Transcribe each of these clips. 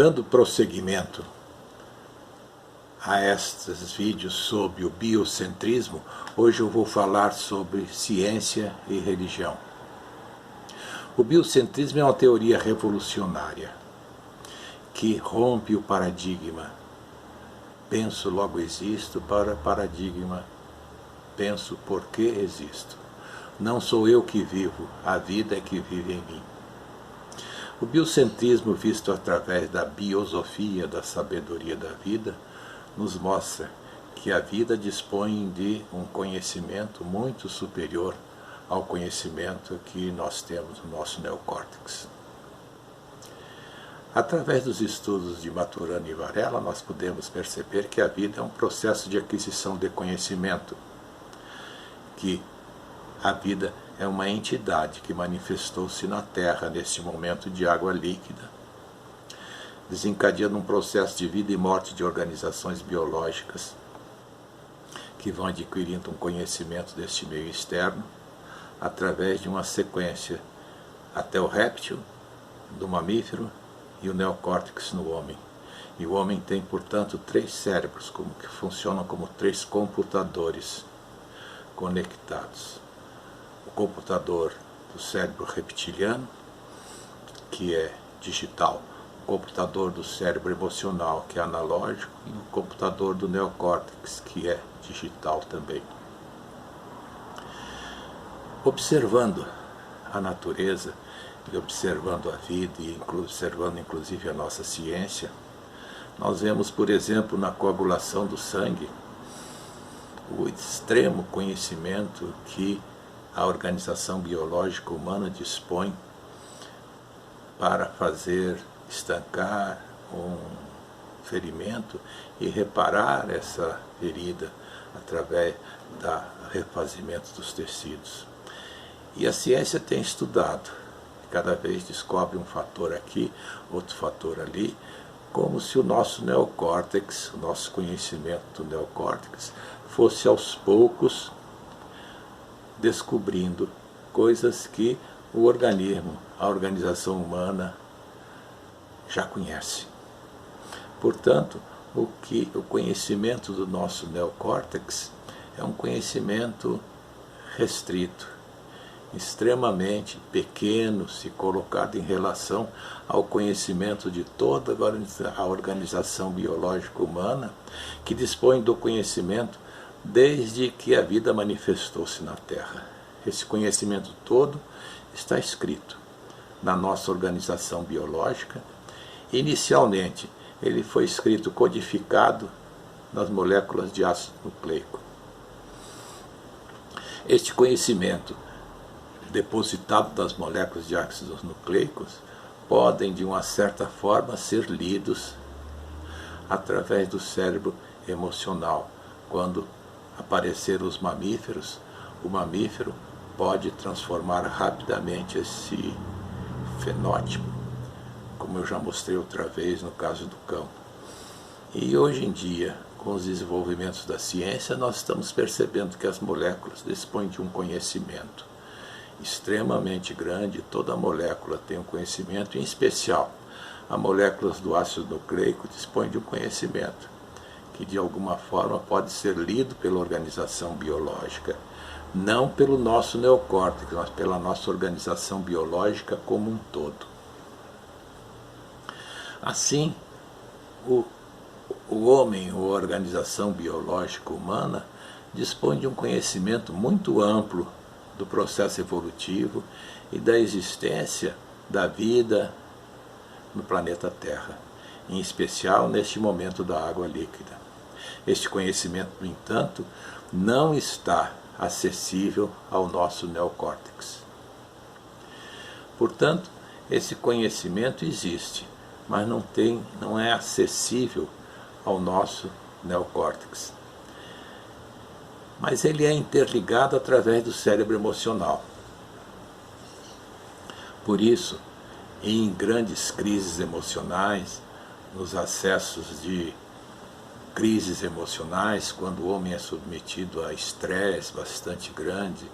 Dando prosseguimento a estes vídeos sobre o biocentrismo, hoje eu vou falar sobre ciência e religião. O biocentrismo é uma teoria revolucionária que rompe o paradigma penso, logo existo, para paradigma penso, porque existo. Não sou eu que vivo, a vida é que vive em mim. O biocentrismo, visto através da biosofia, da sabedoria da vida, nos mostra que a vida dispõe de um conhecimento muito superior ao conhecimento que nós temos no nosso neocórtex. Através dos estudos de Maturana e Varela, nós podemos perceber que a vida é um processo de aquisição de conhecimento, que a vida é uma entidade que manifestou-se na Terra neste momento de água líquida, desencadeando um processo de vida e morte de organizações biológicas que vão adquirindo um conhecimento deste meio externo através de uma sequência até o réptil, do mamífero e o neocórtex no homem. E o homem tem, portanto, 3 cérebros que funcionam como 3 computadores conectados. O computador do cérebro reptiliano, que é digital, o computador do cérebro emocional, que é analógico, e o computador do neocórtex, que é digital também. Observando a natureza, e observando a vida, e observando inclusive a nossa ciência, nós vemos, por exemplo, na coagulação do sangue, o extremo conhecimento que a organização biológica humana dispõe para fazer estancar um ferimento e reparar essa ferida através do refazimento dos tecidos. E a ciência tem estudado, cada vez descobre um fator aqui, outro fator ali, como se o nosso neocórtex, o nosso conhecimento do neocórtex, fosse aos poucos descobrindo coisas que o organismo, a organização humana, já conhece. Portanto, o conhecimento do nosso neocórtex é um conhecimento restrito, extremamente pequeno, se colocado em relação ao conhecimento de toda a organização biológica humana, que dispõe do conhecimento desde que a vida manifestou-se na Terra. Esse conhecimento todo está escrito na nossa organização biológica. Inicialmente, ele foi escrito, codificado nas moléculas de ácido nucleico. Este conhecimento depositado das moléculas de ácidos nucleicos podem, de uma certa forma, ser lidos através do cérebro emocional. Quando aparecer os mamíferos, o mamífero pode transformar rapidamente esse fenótipo, como eu já mostrei outra vez no caso do cão. E hoje em dia, com os desenvolvimentos da ciência, nós estamos percebendo que as moléculas dispõem de um conhecimento extremamente grande. Toda molécula tem um conhecimento, em especial as moléculas do ácido nucleico dispõem de um conhecimento que de alguma forma pode ser lido pela organização biológica, não pelo nosso neocórtex, mas pela nossa organização biológica como um todo. Assim, o homem, ou a organização biológica humana, dispõe de um conhecimento muito amplo do processo evolutivo e da existência da vida no planeta Terra, em especial neste momento da água líquida. Este conhecimento, no entanto, não está acessível ao nosso neocórtex. Portanto, esse conhecimento existe, mas não é acessível ao nosso neocórtex. Mas ele é interligado através do cérebro emocional. Por isso, em grandes crises emocionais, nos acessos de crises emocionais, quando o homem é submetido a estresse bastante grande,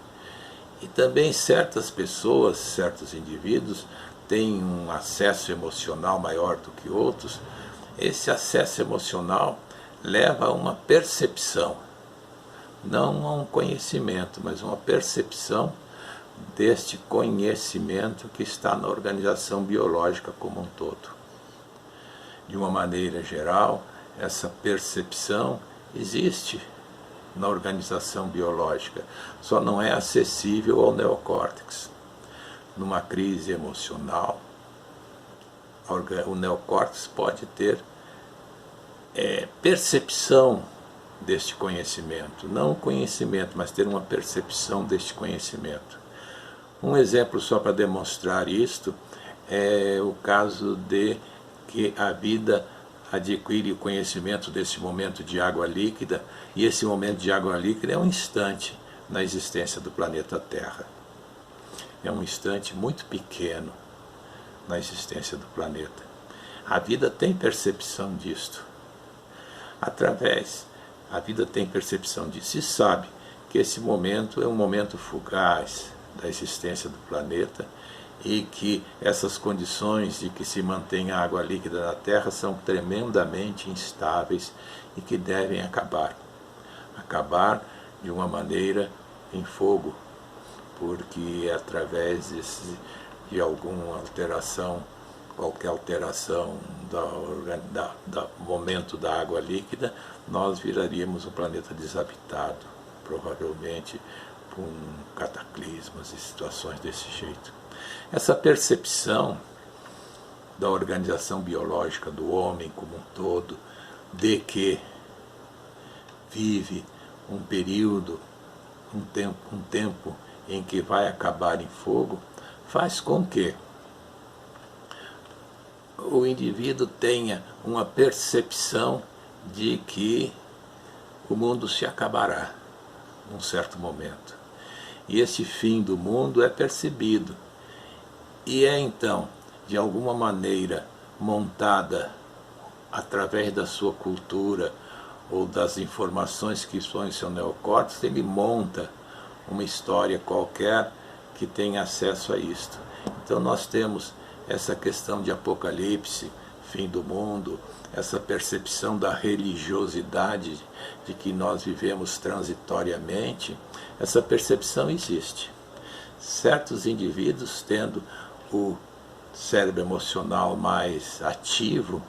e também certas pessoas, certos indivíduos, têm um acesso emocional maior do que outros, esse acesso emocional leva a uma percepção, não a um conhecimento, mas uma percepção deste conhecimento que está na organização biológica como um todo. De uma maneira geral, essa percepção existe na organização biológica, só não é acessível ao neocórtex. Numa crise emocional, o neocórtex pode ter percepção deste conhecimento, não conhecimento, mas ter uma percepção deste conhecimento. Um exemplo só para demonstrar isto é o caso de que a vida adquire o conhecimento desse momento de água líquida, e esse momento de água líquida é um instante na existência do planeta Terra. É um instante muito pequeno na existência do planeta. A vida tem percepção disto. A vida tem percepção disso e sabe que esse momento é um momento fugaz da existência do planeta e que essas condições de que se mantenha água líquida na Terra são tremendamente instáveis e que devem acabar. Acabar de uma maneira em fogo, porque é através de alguma alteração, qualquer alteração do momento da água líquida, nós viraríamos um planeta desabitado, provavelmente com cataclismas e situações desse jeito. Essa percepção da organização biológica do homem como um todo, de que vive um período, um tempo em que vai acabar em fogo, faz com que o indivíduo tenha uma percepção de que o mundo se acabará num certo momento. E esse fim do mundo é percebido. E é então, de alguma maneira, montada através da sua cultura ou das informações que estão em seu neocórtex, ele monta uma história qualquer que tenha acesso a isto. Então nós temos essa questão de apocalipse, fim do mundo, essa percepção da religiosidade de que nós vivemos transitoriamente, essa percepção existe. Certos indivíduos, tendo o cérebro emocional mais ativo,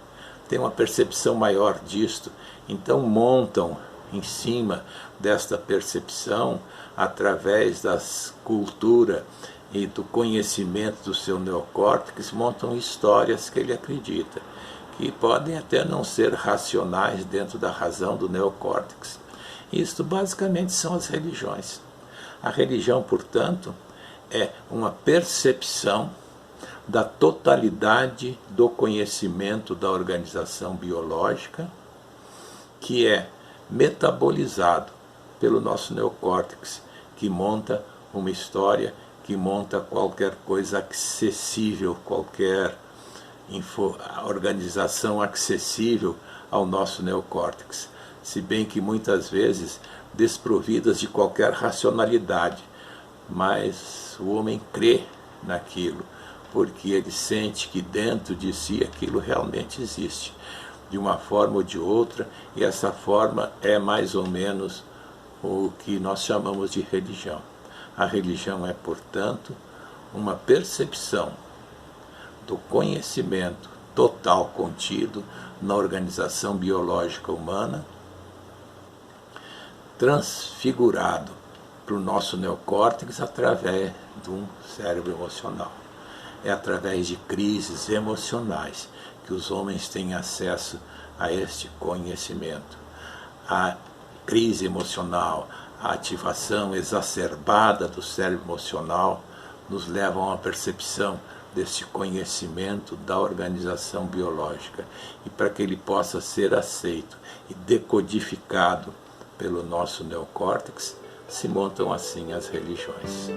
têm uma percepção maior disto, então montam em cima desta percepção, através da cultura e do conhecimento do seu neocórtex, montam histórias que ele acredita, que podem até não ser racionais dentro da razão do neocórtex. Isto basicamente são as religiões. A religião, portanto, é uma percepção da totalidade do conhecimento da organização biológica, que é metabolizado pelo nosso neocórtex, que monta uma história, que monta qualquer coisa acessível, qualquer organização acessível ao nosso neocórtex, se bem que muitas vezes desprovidas de qualquer racionalidade, mas o homem crê naquilo, porque ele sente que dentro de si aquilo realmente existe, de uma forma ou de outra, e essa forma é mais ou menos o que nós chamamos de religião. A religião é, portanto, uma percepção do conhecimento total contido na organização biológica humana, transfigurado para o nosso neocórtex através de um cérebro emocional. É através de crises emocionais que os homens têm acesso a este conhecimento. A crise emocional, a ativação exacerbada do cérebro emocional nos leva a uma percepção deste conhecimento da organização biológica. E para que ele possa ser aceito e decodificado pelo nosso neocórtex, se montam assim as religiões.